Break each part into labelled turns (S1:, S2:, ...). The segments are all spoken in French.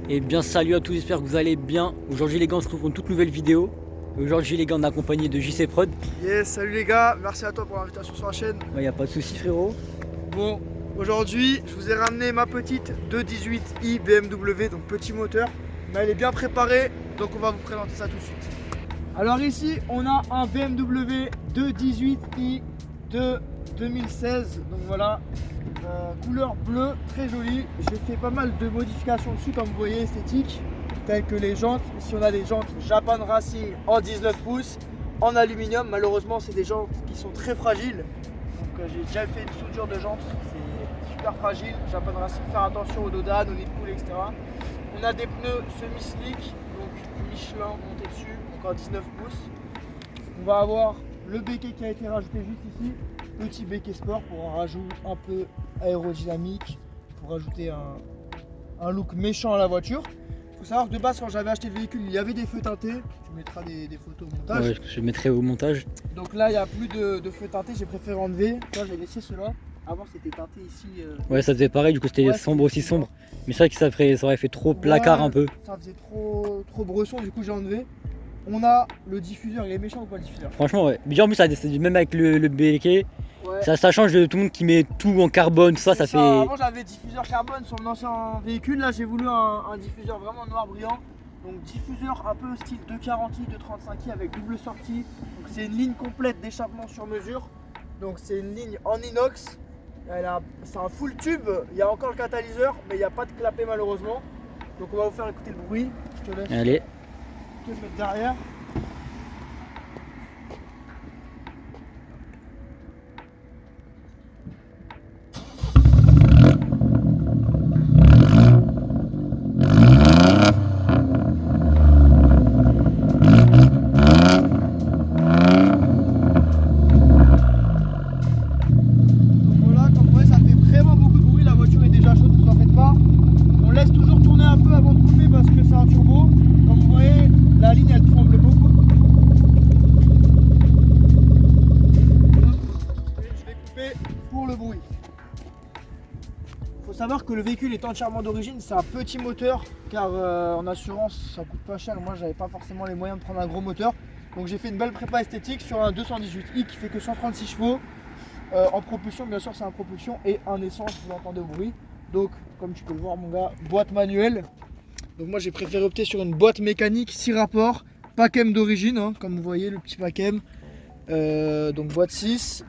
S1: Et bien salut à tous, j'espère que vous allez bien. Aujourd'hui les gars, on se retrouve pour une toute nouvelle vidéo. Aujourd'hui les gars, on est accompagné de JC Prod.
S2: Yes, salut les gars, merci à toi pour l'invitation sur la chaîne.
S1: Il n'y a pas de souci frérot.
S2: Bon, aujourd'hui je vous ai ramené ma petite 218i BMW, donc petit moteur. Mais elle est bien préparée, donc on va vous présenter ça tout de suite. Alors ici on a un BMW 218i de 2016, donc voilà. Couleur bleue, très jolie. J'ai fait pas mal de modifications dessus, comme vous voyez, esthétiques, telles que les jantes. Ici on a des jantes Japan Racing en 19 pouces en aluminium. Malheureusement c'est des jantes qui sont très fragiles, donc j'ai déjà fait une soudure de jantes, c'est super fragile. Japan Racing, faire attention aux dodanes, aux nids de coule, etc. On a des pneus semi-slick, donc Michelin monté dessus, donc en 19 pouces. On va avoir le béquet qui a été rajouté juste ici, petit béquet sport pour un rajout un peu aérodynamique, pour rajouter un look méchant à la voiture. Il faut savoir que de base, quand j'avais acheté le véhicule, il y avait des feux teintés. Tu mettras des photos au montage.
S1: Ouais, je mettrai au montage.
S2: Donc là, il n'y a plus de feux teintés, j'ai préféré enlever. Là, j'ai laissé ceux-là. Avant, c'était teinté ici.
S1: Ouais, ça faisait pareil, du coup, c'était sombre aussi sombre. Mais c'est vrai que ça aurait fait trop placard un peu.
S2: Ça faisait trop bresson, du coup, j'ai enlevé. On a le diffuseur, il est méchant ou pas le diffuseur?
S1: Franchement, ouais. Mais en plus, même avec le béquet,
S2: ouais.
S1: ça change de tout le monde qui met tout en carbone, tout ça, ça fait.
S2: Avant, j'avais diffuseur carbone sur mon ancien véhicule. Là, j'ai voulu un diffuseur vraiment noir brillant. Donc, diffuseur un peu style 240i, 235i avec double sortie. Donc, c'est une ligne complète d'échappement sur mesure. Donc, c'est une ligne en inox. C'est un full tube. Il y a encore le catalyseur, mais il n'y a pas de clapet malheureusement. Donc, on va vous faire écouter le bruit. Je te laisse.
S1: Allez.
S2: Je vais le mettre derrière. La ligne elle tremble beaucoup. Je vais couper pour le bruit. Il faut savoir que le véhicule est entièrement d'origine, c'est un petit moteur car en assurance ça coûte pas cher. Moi j'avais pas forcément les moyens de prendre un gros moteur. Donc j'ai fait une belle prépa esthétique sur un 218i qui fait que 136 chevaux. En propulsion, bien sûr c'est un propulsion et un essence, vous l'entendez au bruit. Donc comme tu peux le voir mon gars, boîte manuelle. Donc moi j'ai préféré opter sur une boîte mécanique 6 rapports, PACM d'origine, hein, comme vous voyez le petit PACM. Donc boîte 6,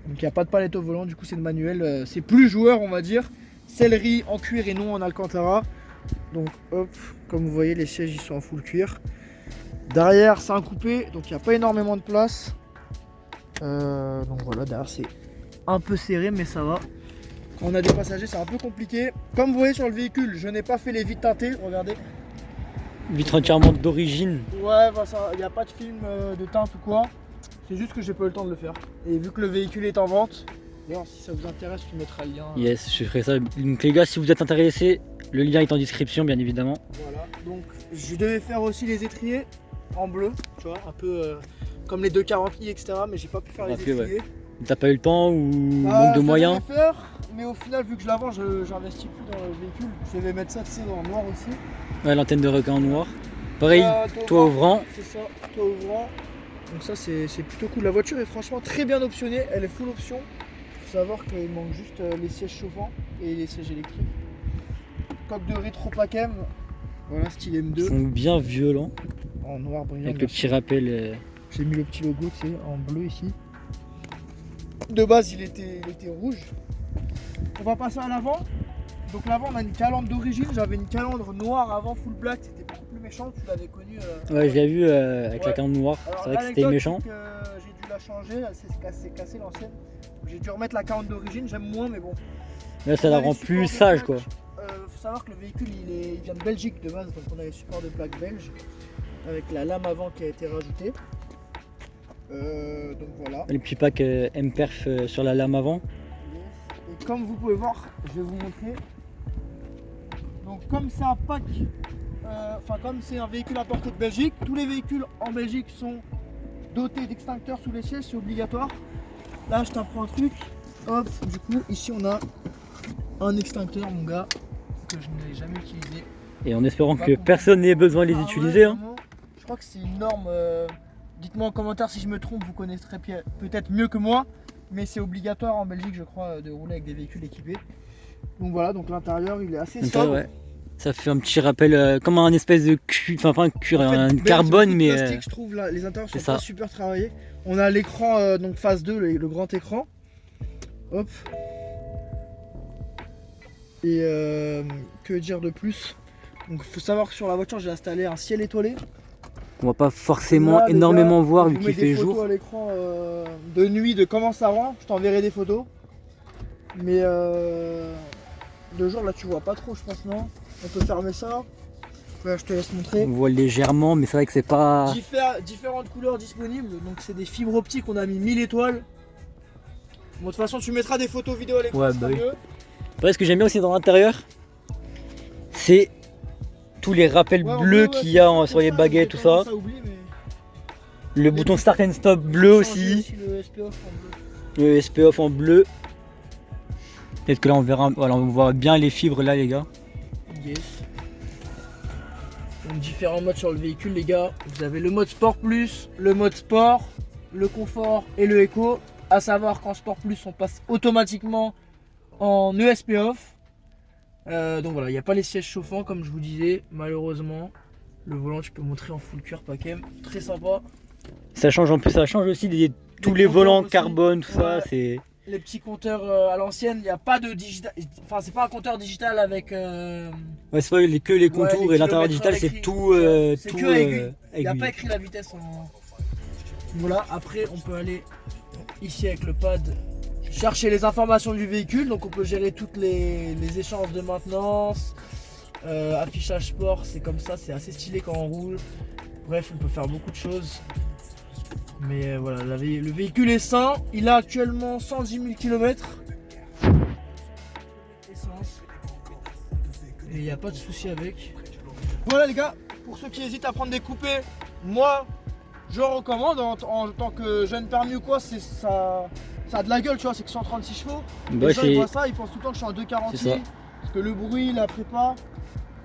S2: donc il n'y a pas de palette au volant, du coup c'est une manuelle, c'est plus joueur on va dire. Sellerie en cuir et non en alcantara. Donc hop, comme vous voyez les sièges ils sont en full cuir. Derrière c'est un coupé, donc il n'y a pas énormément de place. Donc voilà, derrière c'est un peu serré mais ça va. Quand on a des passagers c'est un peu compliqué. Comme vous voyez sur le véhicule, je n'ai pas fait les vitres teintées, regardez.
S1: Vitre entièrement d'origine.
S2: Ouais, bah il n'y a pas de film de teinte ou quoi. C'est juste que j'ai pas eu le temps de le faire. Et vu que le véhicule est en vente, d'ailleurs si ça vous intéresse tu mettras le lien.
S1: Yes, je ferai ça. Donc les gars, si vous êtes intéressés, le lien est en description bien évidemment.
S2: Voilà, donc je devais faire aussi les étriers en bleu, tu vois, un peu comme les 240i etc. Mais j'ai pas pu faire les étriers. Ouais.
S1: T'as pas eu le temps ou manque de moyens?
S2: Je devais faire, mais au final vu que je la vends, j'investis plus dans le véhicule. Je vais mettre ça tu sais, en noir aussi.
S1: Ouais, l'antenne de requin en noir. Pareil, toit ouvrant.
S2: C'est ça, toit ouvrant. Donc ça c'est plutôt cool. La voiture est franchement très bien optionnée, elle est full option. Il faut savoir qu'il manque juste les sièges chauffants et les sièges électriques. Coque de rétro PACM, voilà style M2.
S1: Ils sont bien violents.
S2: En noir brillant.
S1: Avec le petit rappel.
S2: J'ai mis le petit logo tu sais, en bleu ici. De base il était rouge. On va passer à l'avant. Donc l'avant on a une calandre d'origine, j'avais une calandre noire avant full black, c'était beaucoup plus méchant, tu l'avais connu.
S1: Ouais je l'ai vu avec la calandre noire, c'est vrai que c'était méchant.
S2: J'ai dû la changer, elle s'est cassée l'ancienne. J'ai dû remettre la calandre d'origine, j'aime moins mais bon.
S1: Là ça la rend plus sage quoi.
S2: Faut savoir que le véhicule il vient de Belgique de base, donc on a les supports de plaque belge avec la lame avant qui a été rajoutée. Donc voilà.
S1: Le petit pack M-Perf sur la lame avant.
S2: Et comme vous pouvez voir, je vais vous montrer. Donc comme c'est un pack enfin comme c'est un véhicule importé de Belgique, tous les véhicules en Belgique sont dotés d'extincteurs sous les sièges, c'est obligatoire. Là je t'apprends un truc, hop, du coup ici on a un extincteur mon gars, que je n'ai jamais utilisé.
S1: Et en espérant que personne n'ait besoin de les utiliser.
S2: Ouais, je crois que c'est une norme, dites-moi en commentaire si je me trompe, vous connaîtrez peut-être mieux que moi, mais c'est obligatoire en Belgique je crois de rouler avec des véhicules équipés. Donc voilà, donc l'intérieur il est assez sobre.
S1: Ouais. Ça fait un petit rappel comme un espèce de cuir, enfin pas un cuir,
S2: En fait,
S1: un carbone mais...
S2: plastique, je trouve là, les intérieurs sont
S1: ça.
S2: pas super travaillés. On a l'écran donc phase 2, le grand écran. Hop. Et que dire de plus? Donc il faut savoir que sur la voiture j'ai installé un ciel étoilé.
S1: On va pas forcément
S2: là,
S1: énormément voir vu
S2: qu'il
S1: fait
S2: des
S1: jour.
S2: photos à l'écran de nuit de comment ça rend, je t'enverrai des photos. Mais de jour là tu vois pas trop je pense, non? On peut fermer ça. Ouais, je te laisse montrer.
S1: On voit légèrement mais c'est vrai que c'est pas...
S2: Différentes couleurs disponibles, donc c'est des fibres optiques, on a mis 1000 étoiles. Bon, de toute façon tu mettras des photos vidéo à l'écran,
S1: Ouais,
S2: bah
S1: oui. Après, ce que j'aime bien aussi dans l'intérieur, c'est tous les rappels bleus qu'il y a sur les baguettes, tout ça. Le bouton start and stop bleu aussi.
S2: Le SP off en bleu.
S1: Le SP off en bleu. Peut-être que là on verra, voilà, on voit bien les fibres là les gars.
S2: Yes. Donc différents modes sur le véhicule les gars. Vous avez le mode sport plus, le mode sport, le confort et le éco. À savoir qu'en sport plus on passe automatiquement en ESP off. Donc voilà, il n'y a pas les sièges chauffants comme je vous disais, malheureusement. Le volant tu peux montrer en full cuir Packem, très sympa.
S1: Ça change en plus, ça change aussi tous les volants aussi, carbone, tout ça, c'est...
S2: Les petits compteurs à l'ancienne, il n'y a pas de digital, enfin c'est pas un compteur digital avec...
S1: Ouais, c'est pas que les contours et l'intérieur digital, c'est tout...
S2: c'est que aiguille. Il n'y a pas écrit la vitesse en... Voilà, après on peut aller ici avec le pad chercher les informations du véhicule, donc on peut gérer toutes les échanges de maintenance, affichage sport, c'est comme ça, c'est assez stylé quand on roule. Bref, on peut faire beaucoup de choses. Mais voilà, le véhicule est sain, il a actuellement 110 000 km. Essence. Et il n'y a pas de souci avec. Voilà les gars, pour ceux qui hésitent à prendre des coupés, moi je recommande en tant que jeune permis ou quoi, ça a de la gueule, tu vois, c'est que 136 chevaux.
S1: Bah,
S2: les gens ils voient ça, ils pensent tout le temps que je suis en 240i. Parce que le bruit, la prépa.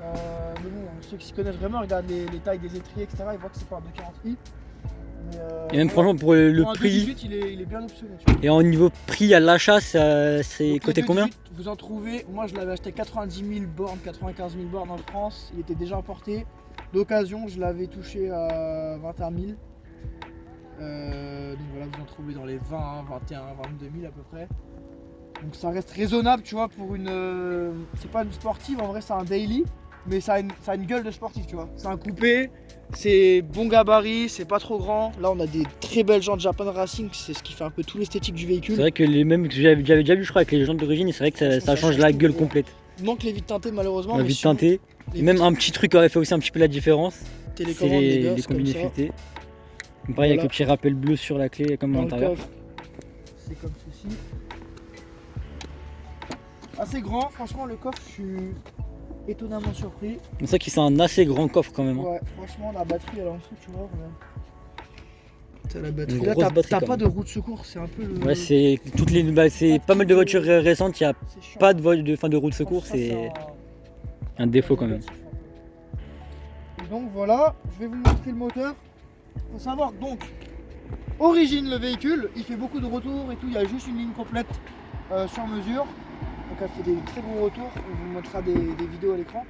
S2: Mais bon, ceux qui s'y connaissent vraiment regardent les tailles des étriers, etc. Ils voient que c'est pas un 240i.
S1: Et même franchement pour le prix,
S2: 2018, il est bien optionné. Tu vois.
S1: Et en niveau prix à l'achat, c'est côté combien?
S2: Vous en trouvez, moi je l'avais acheté 90 000 bornes, 95 000 bornes en France. Il était déjà importé. D'occasion, je l'avais touché à 21 000. Donc voilà, vous en trouvez dans les 20, 21, 22 000 à peu près. Donc ça reste raisonnable, tu vois, pour une... c'est pas une sportive, en vrai c'est un daily. Mais ça a une gueule de sportif, tu vois. C'est un coupé, c'est bon gabarit, c'est pas trop grand. Là, on a des très belles jantes Japan Racing, c'est ce qui fait un peu tout l'esthétique du véhicule.
S1: C'est vrai que les mêmes que j'avais déjà vu, je crois, avec les jantes d'origine, c'est vrai que ça change la gueule complète.
S2: Il manque les vitres teintées, malheureusement.
S1: La vitre teintée. Et même un petit truc aurait fait aussi un petit peu la différence. C'est les combinés futés. Pareil, voilà. Avec le petit rappel bleu sur la clé, comme à l'intérieur.
S2: C'est comme ceci. Assez grand, franchement, le coffre, je suis étonnamment surpris.
S1: C'est ça qui c'est un assez grand coffre quand même.
S2: Ouais, franchement la batterie elle est en dessous, tu vois. T'as la batterie. Là t'as pas de roue de secours, c'est un peu le...
S1: Ouais, c'est toutes les... c'est pas mal de voitures récentes, il n'y a pas de roue de secours, c'est un défaut quand même.
S2: Et donc voilà, je vais vous montrer le moteur. Faut savoir donc, origine le véhicule, il fait beaucoup de retours et tout, il y a juste une ligne complète sur mesure. Donc elle fait des très bons retours, on vous montrera des vidéos à l'écran.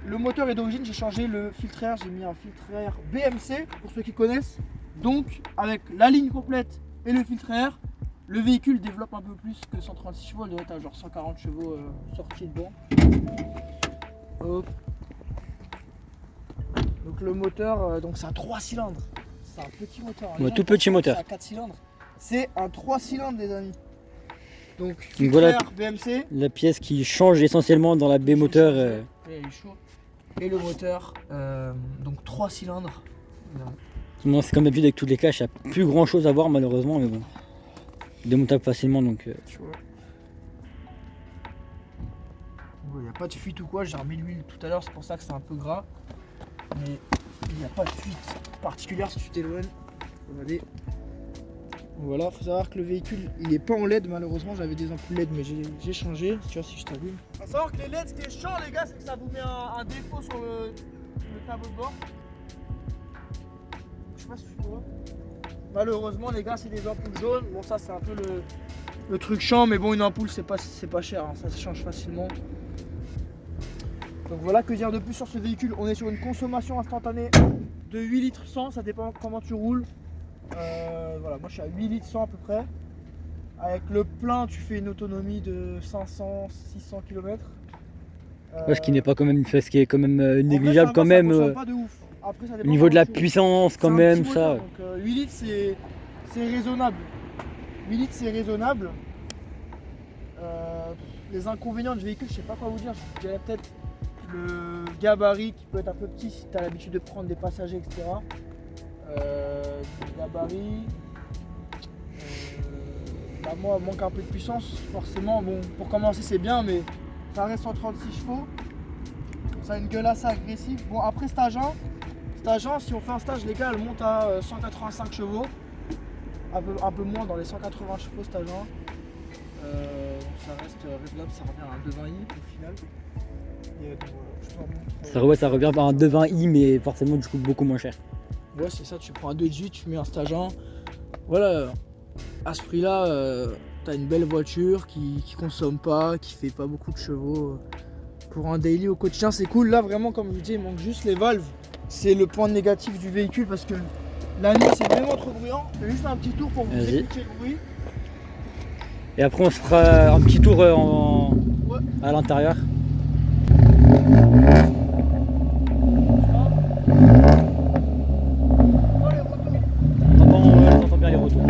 S2: Le moteur est d'origine, j'ai changé le filtre air, j'ai mis un filtre air BMC pour ceux qui connaissent. Donc avec la ligne complète et le filtre air, le véhicule développe un peu plus que 136 chevaux, il doit être à genre 140 chevaux sortis dedans. Hop. Donc le moteur, donc c'est un 3 cylindres, c'est un petit moteur.
S1: Ouais, tout petit moteur.
S2: C'est un 4 cylindres, c'est un 3 cylindres les amis. Donc
S1: voilà
S2: BMC.
S1: La pièce qui change essentiellement dans la B moteur.
S2: Et le moteur, donc 3 cylindres.
S1: C'est comme d'habitude avec toutes les caches, il n'y a plus grand chose à voir malheureusement, mais bon. Démontable facilement donc.
S2: Tu vois. il n'y a pas de fuite ou quoi. J'ai remis l'huile tout à l'heure, c'est pour ça que c'est un peu gras. Mais il n'y a pas de fuite particulière si tu t'éloignes. Regardez. Voilà, faut savoir que le véhicule il est pas en LED malheureusement, j'avais des ampoules LED mais j'ai changé, tu vois si je t'allume. Faut savoir que les LED ce qui est chiant les gars, c'est que ça vous met un défaut sur le tableau de bord. Je sais pas si tu vois. Malheureusement les gars c'est des ampoules jaunes, bon ça c'est un peu le truc chiant mais bon une ampoule c'est pas cher, hein. Ça se change facilement. Donc voilà, que dire de plus sur ce véhicule, on est sur une consommation instantanée de 8 litres 100, ça dépend comment tu roules. Voilà, moi je suis à 8 litres 100 à peu près. Avec le plein, tu fais une autonomie de 500-600 km.
S1: Ce qui n'est pas quand même, ce qui est quand même négligeable quand même.
S2: Pas de ouf. Après, ça dépend
S1: Au niveau de la
S2: tu
S1: puissance quand même, ça.
S2: Donc 8 litres c'est raisonnable. 8 litres c'est raisonnable. Les inconvénients du véhicule, je sais pas quoi vous dire. Je dirais peut-être le gabarit qui peut être un peu petit si tu as l'habitude de prendre des passagers, etc. Le gabarit. Bah moi, manque un peu de puissance, forcément. Bon, pour commencer, c'est bien, mais ça reste 136 chevaux. Ça a une gueule assez agressive. Bon, après, cet agent, si on fait un stage, les gars, elle monte à 185 chevaux. Un peu moins dans les 180 chevaux, cet agent. Ça reste raisonnable, ça revient à un 220i au final. Et,
S1: voilà, ça revient par un 220i, mais forcément, du coup, beaucoup moins cher.
S2: Ouais, c'est ça, tu prends un 2.18, tu mets un stageant. Voilà, à ce prix-là, t'as une belle voiture qui consomme pas, qui fait pas beaucoup de chevaux. Pour un daily au quotidien, c'est cool. Là, vraiment, comme je vous dis, il manque juste les valves. C'est le point négatif du véhicule parce que la nuit, c'est vraiment trop bruyant. Je fais juste un petit tour pour vous expliquer le bruit.
S1: Et après, on se fera un petit tour à l'intérieur. On entend bien les retours.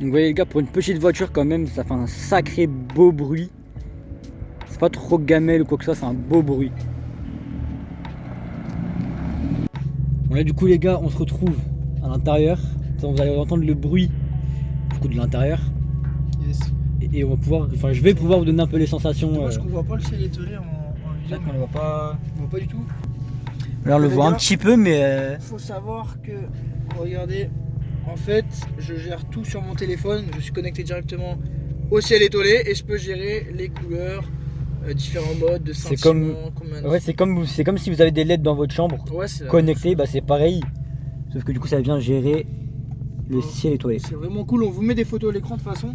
S1: Donc vous voyez les gars, pour une petite voiture quand même, ça fait un sacré beau bruit. C'est pas trop gamelle ou quoi que ce soit, c'est un beau bruit. Bon là du coup les gars, on se retrouve à l'intérieur. Vous allez entendre le bruit du coup de l'intérieur.
S2: Yes.
S1: Et on va pouvoir, enfin je vais pouvoir vous donner un peu les sensations.
S2: Dommage qu'on voit pas le ciel étoilé en vidéo.
S1: On le voit pas.
S2: On voit pas du tout.
S1: Là on le voit un petit peu mais.
S2: Faut savoir que, regardez, en fait je gère tout sur mon téléphone. Je suis connecté directement au ciel étoilé et je peux gérer les couleurs, différents modes de sentiment.
S1: C'est comme si vous avez des LED dans votre chambre connectées, bah c'est pareil. Sauf que du coup ça vient gérer le ciel étoilé.
S2: C'est vraiment cool, on vous met des photos à l'écran de toute façon.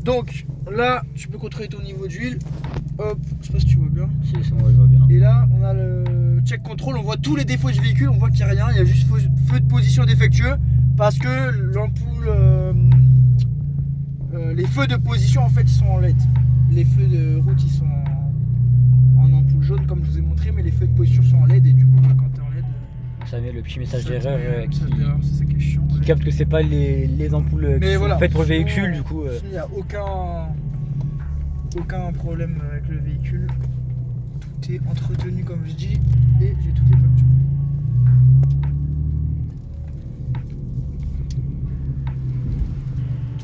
S2: Donc là tu peux contrôler ton niveau d'huile. Hop, je sais pas si tu vois bien.
S1: Si, c'est bon, je vois bien.
S2: Et là on a le check control, on voit tous les défauts du véhicule, on voit qu'il n'y a rien, il y a juste feu de position défectueux parce que l'ampoule, les feux de position en fait ils sont en LED. Les feux de route ils sont en ampoule jaune comme je vous ai montré, mais les feux de position sont en LED et du coup quand tu es en LED
S1: ça met le petit message d'erreur qui
S2: qui
S1: capte que c'est pas les ampoules qui sont faites pour le véhicule du coup.
S2: Il n'y a aucun problème avec le véhicule, tout est entretenu comme je dis et j'ai toutes les factures.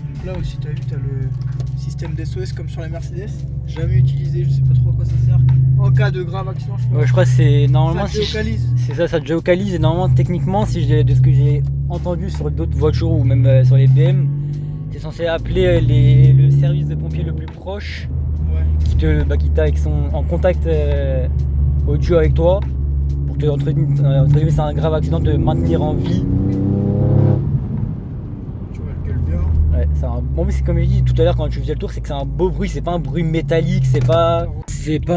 S2: Donc là aussi tu as vu, tu as le système d'SOS comme sur la Mercedes, jamais utilisé, je sais pas trop à quoi ça sert. En cas de grave accident,
S1: je crois que c'est normalement
S2: ça géocalise.
S1: C'est ça, ça géocalise et normalement techniquement de ce que j'ai entendu sur d'autres voitures ou même sur les BM, c'est censé appeler le service de pompiers le plus proche qui t'a en contact audio avec toi pour te entre guillemets c'est un grave accident te maintenir en vie.
S2: Tu vois le gueule bien.
S1: Ouais, bon mais c'est comme j'ai dit tout à l'heure quand tu faisais le tour, c'est que c'est un beau bruit, c'est pas un bruit métallique, c'est pas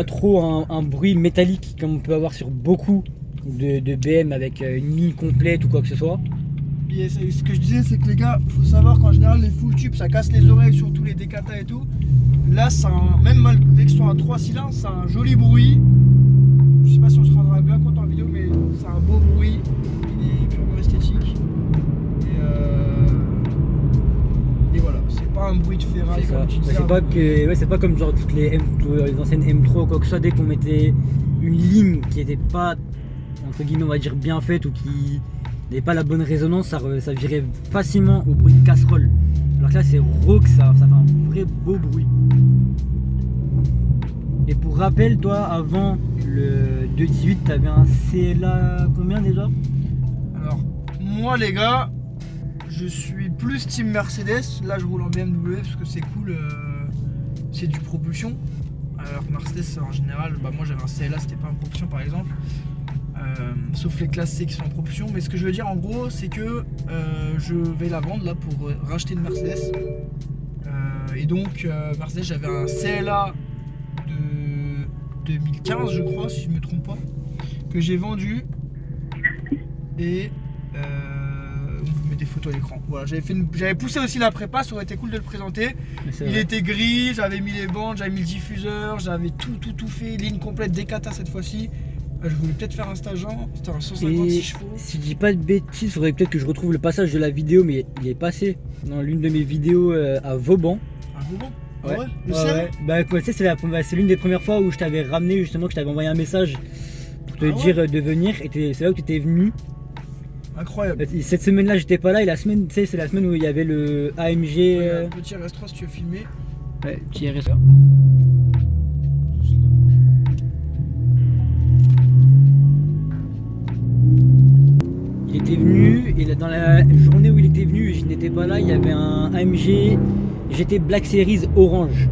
S1: trop un bruit métallique comme on peut avoir sur beaucoup de BM avec une ligne complète ou quoi que ce soit.
S2: Et ce que je disais c'est que les gars, faut savoir qu'en général les full tubes ça casse les oreilles, surtout les Decata et tout. Là même malgré que ce soit un 3 cylindres, c'est un joli bruit. Je sais pas si on se rendra bien compte en vidéo mais c'est un beau bruit, il est purement esthétique. Et voilà, c'est pas un bruit de ferraille.
S1: C'est ça.
S2: Comme tu disais,
S1: C'est pas que, ouais, c'est pas comme genre toutes les anciennes M3 ou quoi que ce soit, dès qu'on mettait une ligne qui était pas, entre guillemets, on va dire bien faite ou qui n'avait pas la bonne résonance, ça virait facilement au bruit de casserole. Alors que là, c'est rauque, ça fait un vrai beau bruit. Et pour rappel, toi, avant le 2.18, t'avais un CLA combien déjà?
S2: Alors, moi les gars, je suis plus team Mercedes. Là, je roule en BMW parce que c'est cool, c'est du propulsion. Alors que Mercedes, en général, bah, moi j'avais un CLA, c'était pas en propulsion par exemple. Sauf les classes C qui sont en propulsion. Mais ce que je veux dire en gros, c'est que je vais la vendre là pour racheter une Mercedes. Et donc, Mercedes, j'avais un CLA de 2015, je crois, si je me trompe pas, que j'ai vendu. Et on vous met des photos à l'écran. Voilà, j'avais poussé aussi la prépa, ça aurait été cool de le présenter. Il était gris, j'avais mis les bandes, j'avais mis le diffuseur, j'avais tout fait, ligne complète Decata cette fois-ci. Je voulais peut-être faire un stageant, c'était un 156 chevaux. Si
S1: je dis pas de bêtises, il faudrait peut-être que je retrouve le passage de la vidéo, mais il est passé dans l'une de mes vidéos à Vauban.
S2: À Vauban?
S1: Ouais.
S2: Ah ouais, le ciel.
S1: Bah tu sais, c'est l'une des premières fois où je t'avais ramené justement, que je t'avais envoyé un message pour te dire de venir, et c'est là où tu étais venu.
S2: Incroyable.
S1: Cette semaine-là, j'étais pas là, et la semaine, tu sais, c'est la semaine où il y avait le AMG.
S2: Petit RS3 si tu veux filmer.
S1: Ouais, petit RS3. Il était venu, et dans la journée où il était venu et je n'étais pas là, il y avait un AMG GT Black Series orange.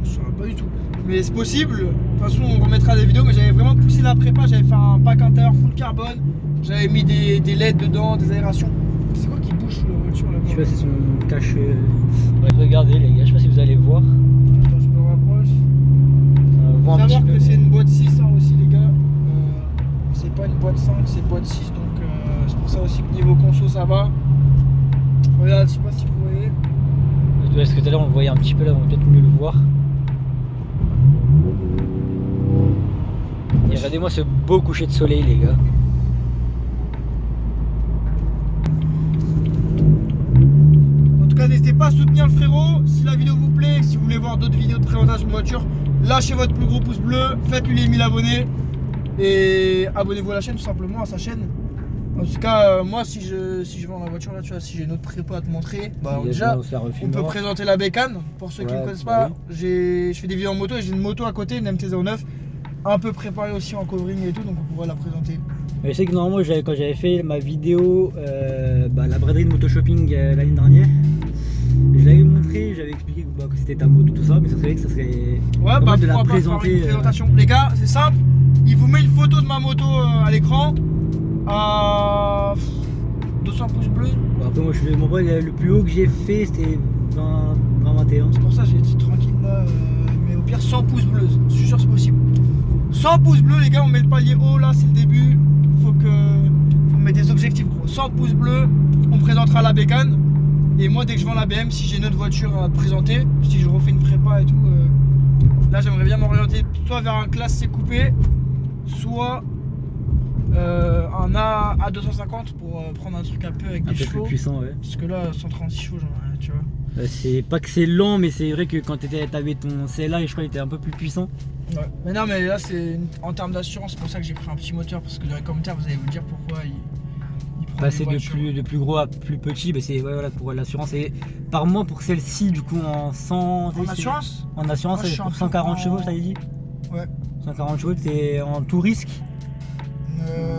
S2: Je saurais pas du tout. Mais c'est possible. De toute façon, on remettra des vidéos, mais j'avais vraiment poussé la prépa, j'avais fait un pack intérieur full carbone, j'avais mis des LED dedans, des aérations. C'est quoi qui bouge sous la voiture là-bas?
S1: Je sais pas, c'est son cache. Ouais, regardez les gars, je sais pas si vous allez voir.
S2: Attends, je me rapproche. Faut savoir que c'est une boîte 6 hein, aussi les gars. C'est pas une boîte 5, c'est une boîte 6, donc c'est pour ça aussi que niveau conso ça va. Regarde, je sais pas si vous voyez.
S1: Parce que tout à l'heure on le voyait un petit peu là, on va peut-être mieux le voir. Et regardez-moi ce beau coucher de soleil les gars.
S2: En tout cas n'hésitez pas à soutenir le frérot. Si la vidéo vous plaît, si vous voulez voir d'autres vidéos de présentation de voiture, lâchez votre plus gros pouce bleu, faites-lui les 1000 abonnés. Et abonnez-vous à la chaîne tout simplement, à sa chaîne. En tout cas, moi si je vends la voiture là, tu vois, si j'ai une autre prépa à te montrer, bah déjà on peut présenter la bécane. Pour ceux qui ne connaissent pas, je fais des vidéos en moto et j'ai une moto à côté, une MT-09, un peu préparée aussi en covering et tout, donc on pourrait la présenter.
S1: Mais je sais que normalement quand j'avais fait ma vidéo, la braderie de moto shopping l'année dernière, je l'avais montré, j'avais expliqué que c'était ta moto tout ça, mais ça serait que ça serait
S2: de la présenter. Une présentation. Les gars, c'est simple, il vous met une photo de ma moto à l'écran. À 200 pouces bleus.
S1: Après moi le plus haut que j'ai fait c'était 20-21.
S2: C'est pour ça que j'ai dit tranquille là, mais au pire 100 pouces bleus, je suis sûr c'est possible. 100 pouces bleus les gars, on met le palier haut là, c'est le début, faut mettre des objectifs gros. 100 pouces bleus, on présentera la bécane. Et moi dès que je vends la BM, si j'ai une autre voiture à te présenter, si je refais une prépa et tout, là j'aimerais bien m'orienter soit vers un classe C coupé, soit un A250 pour prendre un truc un peu avec des chevaux.
S1: Plus puissant, ouais.
S2: Parce que là, 136 chevaux, j'en ai rien, tu vois.
S1: C'est pas que c'est lent, mais c'est vrai que quand t'avais ton CLA, je crois qu'il était un peu plus puissant.
S2: Ouais. Mais non, mais là, c'est en termes d'assurance, c'est pour ça que j'ai pris un petit moteur. Parce que dans les commentaires, vous allez vous dire pourquoi il prend
S1: passer de plus gros à plus petit, c'est voilà, pour l'assurance. Et par mois pour celle-ci, du coup, en 100.
S2: En assurance?
S1: En assurance, c'est pour 140 chevaux, ça dit?
S2: Ouais.
S1: 140 chevaux, t'es en tout risque?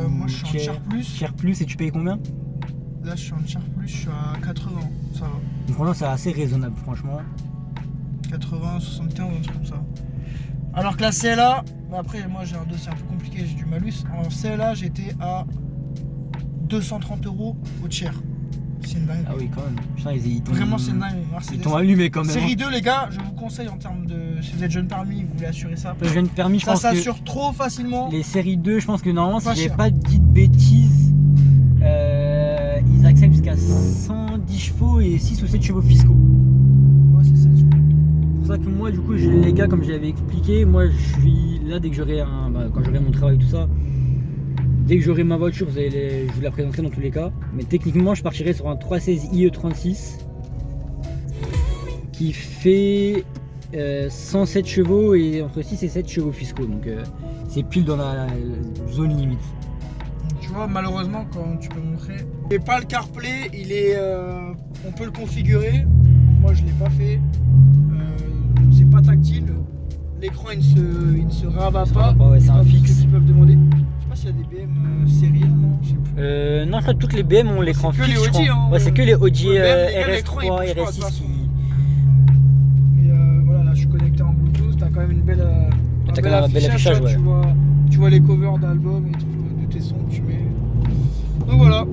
S2: Moi je suis en tiers plus.
S1: Tiers plus, et tu payes combien?
S2: Là je suis en tiers plus, je suis à 80, ça va.
S1: Donc franchement c'est assez raisonnable franchement.
S2: 80, 75, un truc comme ça. Alors que la CLA, après moi j'ai un dossier un peu compliqué, j'ai du malus. En CLA j'étais à 230 € au tiers. C'est une dingue.
S1: Ah oui quand même. Putain,
S2: vraiment c'est une dingue.
S1: Ils t'ont allumé quand même.
S2: Série 2 les gars, je vous conseille en termes de... Si vous êtes jeune permis, vous voulez assurer ça.
S1: Le jeune permis, je pense que
S2: ça s'assure trop facilement.
S1: Les séries 2, je pense que normalement si j'ai pas dit de bêtises, ils acceptent jusqu'à 110 chevaux et 6 ou 7 chevaux fiscaux.
S2: Ouais c'est ça.
S1: C'est pour ça que moi du coup les gars, comme je l'avais expliqué, moi je suis là dès que j'aurai quand j'aurai mon travail et tout ça. Dès que j'aurai ma voiture, je vous la présenterai dans tous les cas. Mais techniquement, je partirai sur un 316 IE36. qui fait 107 chevaux et entre 6 et 7 chevaux fiscaux. Donc c'est pile dans la zone limite.
S2: Tu vois, malheureusement, quand tu peux montrer, il n'est pas le CarPlay, il est, on peut le configurer. Moi, je l'ai pas fait. C'est pas tactile. L'écran, il ne se rabat pas.
S1: Ouais, c'est un fixe.
S2: Ils peuvent demander. Je sais pas s'il y a des BM série, non, je sais plus.
S1: Non, je crois que toutes les BM ont l'écran fixe.
S2: C'est que les Audi, hein.
S1: Ouais, c'est que les Audi
S2: Ouais,
S1: RS3, RS6 qui.
S2: Mais voilà, là, je suis connecté en Bluetooth. T'as quand même une belle.
S1: T'as quand même un bel affichage, ouais.
S2: Tu vois les covers d'albums et tout, de tes sons que tu mets. Donc voilà.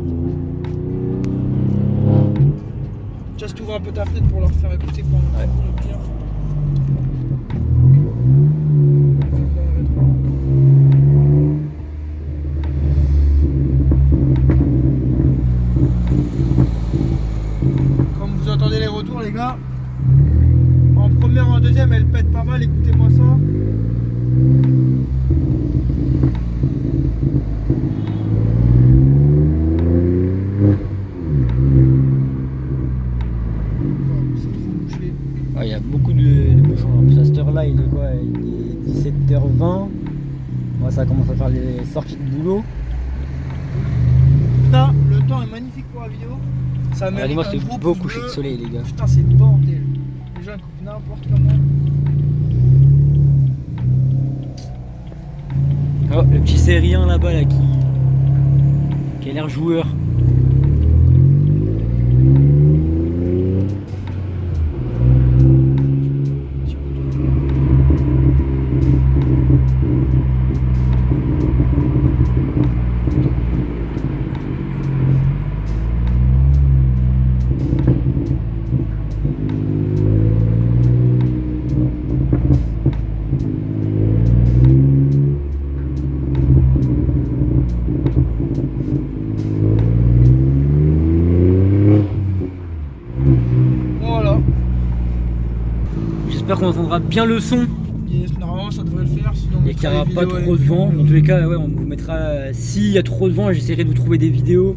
S2: Just t'ouvres un peu ta fenêtre pour leur faire écouter pendant le pire. Comme vous entendez les retours, les gars, en première, en deuxième, elle pète pas mal, écoutez-moi ça.
S1: Il y a beaucoup de bouchons. À cette heure-là, il est quoi? Il est 17h20. Ouais, ça commence à faire les sorties de boulot.
S2: Putain, le temps est magnifique pour la vidéo. Ça mérite
S1: Regardez-moi
S2: un
S1: ce
S2: gros
S1: beau
S2: pouce
S1: coucher
S2: bleu.
S1: de soleil, les gars.
S2: Putain, c'est bordel. Les gens coupent n'importe comment.
S1: Oh, le petit sérien là-bas là, qui a l'air joueur.
S2: Voilà.
S1: J'espère qu'on entendra bien le son
S2: Yes, normalement ça devrait le faire. Sinon on
S1: et qu'il n'y
S2: mettra
S1: aura
S2: les
S1: pas
S2: vidéos
S1: trop de
S2: avec-
S1: vent. Dans tous les cas, ouais, on vous mettra. S'il y a trop de vent, j'essaierai de vous trouver des vidéos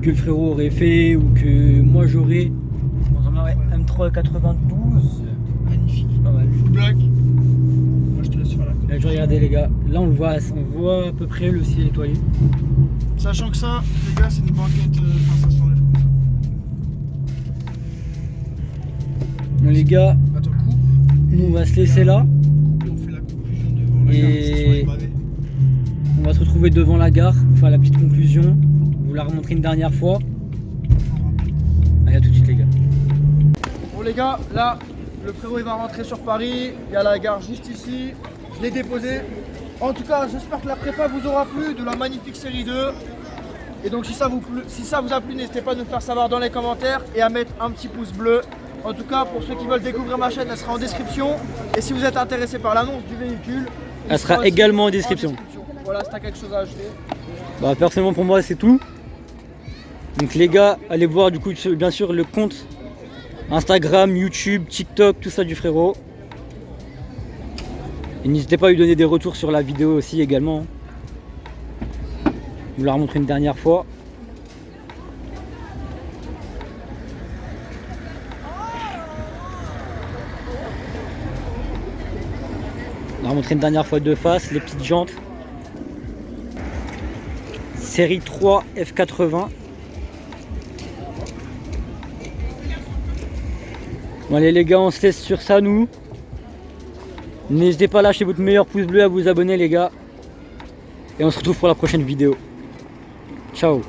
S1: que le frérot aurait fait ou que moi j'aurais. Ouais, M3 92.
S2: Magnifique.
S1: Pas mal.
S2: Full black. Moi je te laisse faire la
S1: Là, je regardais les gars. Là, on le voit, on voit à peu près le ciel étoilé.
S2: Sachant que ça, les gars, c'est une banquette. Enfin, ça s'enlève comme ça.
S1: Bon, les gars,
S2: Attends, coupe.
S1: nous on va se laisser là.
S2: Coupe et on fait la conclusion devant la gare. Ça sur les pavés.
S1: On va se retrouver devant la gare pour faire la petite conclusion. Vous la remontrer une dernière fois. Allez, à tout de suite les gars.
S2: Bon les gars, là, le frérot il va rentrer sur Paris. Il y a la gare juste ici. Je l'ai déposé. En tout cas, j'espère que la prépa vous aura plu de la magnifique série 2. Et donc si ça vous a plu, n'hésitez pas à nous faire savoir dans les commentaires et à mettre un petit pouce bleu. En tout cas, pour ceux qui veulent découvrir ma chaîne, elle sera en description. Et si vous êtes intéressé par l'annonce du véhicule,
S1: Elle sera
S2: aussi
S1: également en description.
S2: Voilà, si t'as quelque chose à ajouter.
S1: Bah, personnellement pour moi c'est tout. Donc les gars, allez voir du coup bien sûr le compte Instagram, YouTube, TikTok, tout ça du frérot. Et n'hésitez pas à lui donner des retours sur la vidéo aussi également. Je vous la remontre une dernière fois. On va remontrer une dernière fois de face, les petites jantes. Série 3 F80. Bon allez les gars, on se laisse sur ça nous. N'hésitez pas à lâcher votre meilleur pouce bleu, à vous abonner les gars. Et on se retrouve pour la prochaine vidéo. Ciao.